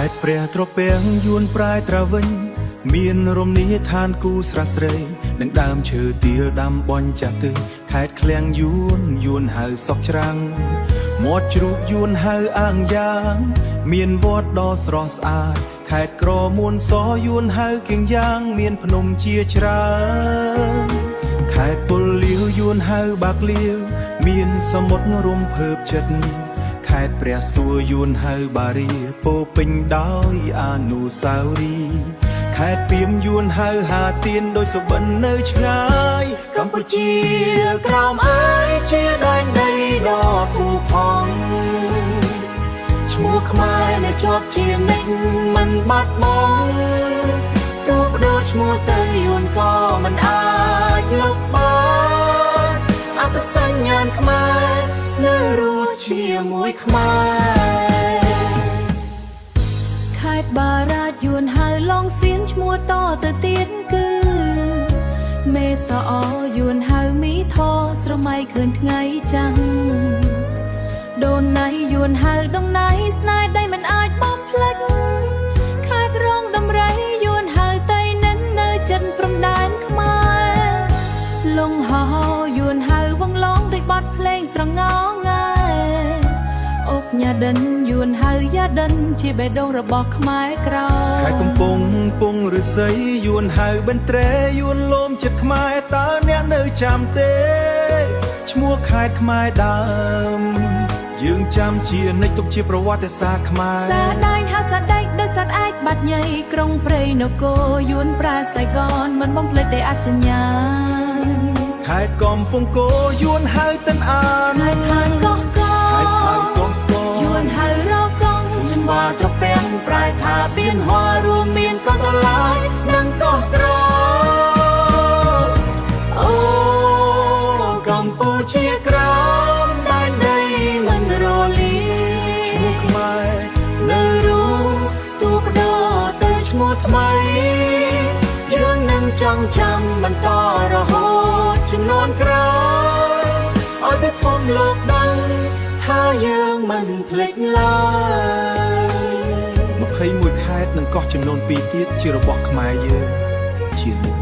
េត្តព្រះត្រពាំងយួនប្រាយត្រាវិញមានរមណីយដ្ឋានគូស្រស់ស្រីនិងដើមឈើទាលដាំបន់ចាស់ទើខេត្តឃ្លាំងយួនហៅសក់ច្រាំងមាត់ជ្រូកយួនហៅអាងយ៉ាងមានវត្តដ៏ស្រស់ស្អាតខេត្តក្រមួនសយួនហៅគៀងយ៉ាងមានភ្នំជាច្រើនខេត្តពលលាវយួនហៅបាក់លាវមានសមុទ្ររំភើបចិត្តខេត្តព្រះសួរយួនហៅបារីពោពេញដោយអនុស្សាវរីយ៍ខេត្តពីមយួនហៅហាទៀនដោយសុបិននៅឆ្ងាយកម្ពុជាក្រោមអើយជាដែនដីដ៏ភូផង់ឈ្មោះខ្មែរនៅជាប់ជានិច្ចមិនបាត់បង់ទោះបដូរឈ្មោះទៅយួនក៏មិនអាចលុបបានអត្តសញ្ញាណខ្មែរនៅរស់ជាមួយខ្មែរខេត្តបារាជយួនហៅឡងសៀនឈ្មោះតទៅទៀតគឺមេសអយួនហៅមីធស្រមៃឃើញថ្ងៃចាំងដូនណៃយួនហៅដងណៃស្នេហ៍ដីមិនអាចបំភ្លេចខេត្តរងដំរីយួនហៅតៃនិននៅចិនព្រំដែនខ្មែរលងហោយួនហៅវងឡងដូចបាត់ភ្លេងស្រងោងាអុកញ៉ាដិនយួនហៅយ៉ាដិនជាបេះដូងរបស់ខ្មែរក្រោយខេត្តកំពង់ពងឫស្សីយួនហៅបិនត្រែយួនលោមចិត្តខ្មែរតើអ្នកនៅចាំទេឈ្មោះខេត្តខ្មែរដើមយើងចាំជានិច្ចទុកជាប្រវត្តិសាស្ត្រខ្មែរសាដែងហាសាដែកដោយសត្វអាចបាត់ញ័យក្រុងព្រៃនគរយួនប្រាស័យកនមិនបំភ្លេចទេអត្តសញ្ញាណខេត្តកំពង់គោយួនហៅតិនអានខេត្តខាងកោះកោខេត្តខាងកោះកោយួនហៅរកងចំបាត្រពាំងប្រែថាពៀនហွာរួមមានកោះត្រឡាយនិងកោះត្រអូកម្ពុជាក្រោមដែនដីមិនរលាឈ្មោះខ្មែរនៅរស់ទូបដោទៅឈ្មោះថ្មីយើងនឹងចងចាំបន្តរហូតចំនួនក្រោយឲ្យពិភពលោកដឹងថាយើងមិនភ្លេចឡើយ21ខេត្តនិងកោះចំនួន2ទៀតជារបស់ខ្មែរយើងជានិច្ច